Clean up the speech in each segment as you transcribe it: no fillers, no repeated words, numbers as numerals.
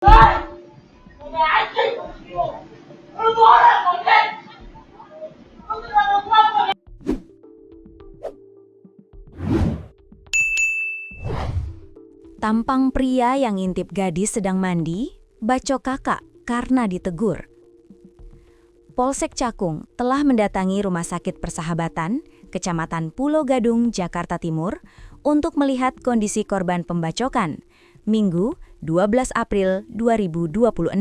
Tampang pria yang ngintip gadis sedang mandi, bacok kakak karena ditegur. Polsek Cakung telah mendatangi Rumah Sakit Persahabatan, Kecamatan Pulo Gadung, Jakarta Timur, untuk melihat kondisi korban pembacokan, Minggu 12 April 2026.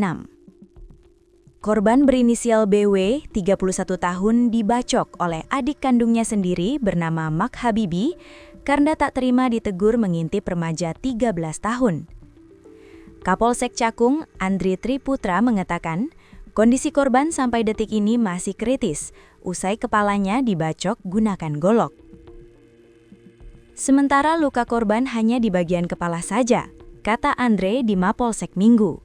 Korban berinisial BW, 31 tahun, dibacok oleh adik kandungnya sendiri bernama Mak Habibi karena tak terima ditegur mengintip remaja 13 tahun. Kapolsek Cakung, Andri Triputra mengatakan, kondisi korban sampai detik ini masih kritis, usai kepalanya dibacok gunakan golok. Sementara luka korban hanya di bagian kepala saja, kata Andre di Mapolsek Minggu.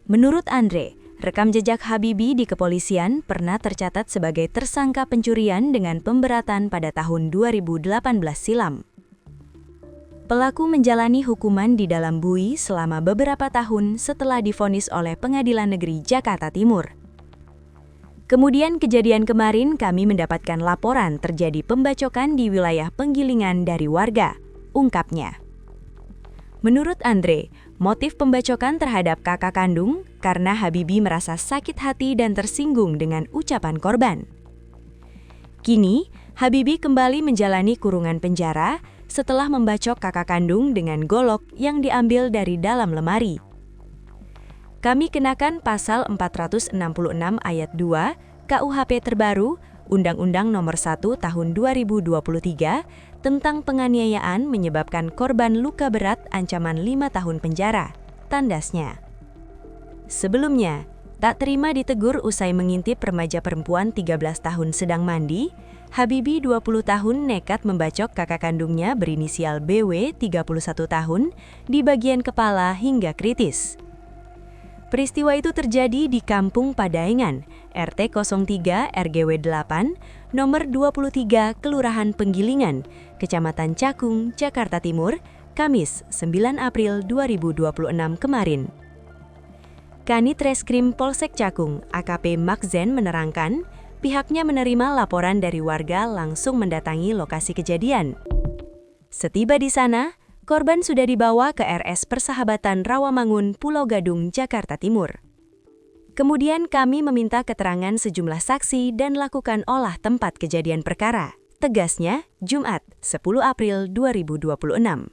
Menurut Andre, rekam jejak Habibi di kepolisian pernah tercatat sebagai tersangka pencurian dengan pemberatan pada tahun 2018 silam. Pelaku menjalani hukuman di dalam bui selama beberapa tahun setelah divonis oleh Pengadilan Negeri Jakarta Timur. Kemudian kejadian kemarin kami mendapatkan laporan terjadi pembacokan di wilayah penggilingan dari warga, ungkapnya. Menurut Andre, motif pembacokan terhadap kakak kandung karena Habibi merasa sakit hati dan tersinggung dengan ucapan korban. Kini, Habibi kembali menjalani kurungan penjara setelah membacok kakak kandung dengan golok yang diambil dari dalam lemari. Kami kenakan pasal 466 ayat 2 KUHP terbaru Undang-Undang Nomor 1 Tahun 2023 tentang penganiayaan menyebabkan korban luka berat ancaman 5 tahun penjara, tandasnya. Sebelumnya, tak terima ditegur usai mengintip remaja perempuan 13 tahun sedang mandi, Habibi 20 tahun nekat membacok kakak kandungnya berinisial BW 31 tahun di bagian kepala hingga kritis. Peristiwa itu terjadi di Kampung Padaengan, RT 03 RGW 8, nomor 23, Kelurahan Penggilingan, Kecamatan Cakung, Jakarta Timur, Kamis 9 April 2026 kemarin. Kanit Reskrim Polsek Cakung, AKP Makzen menerangkan, pihaknya menerima laporan dari warga langsung mendatangi lokasi kejadian. Setiba di sana, korban sudah dibawa ke RS Persahabatan Rawamangun, Pulo Gadung, Jakarta Timur. Kemudian kami meminta keterangan sejumlah saksi dan lakukan olah tempat kejadian perkara, tegasnya Jumat 10 April 2026.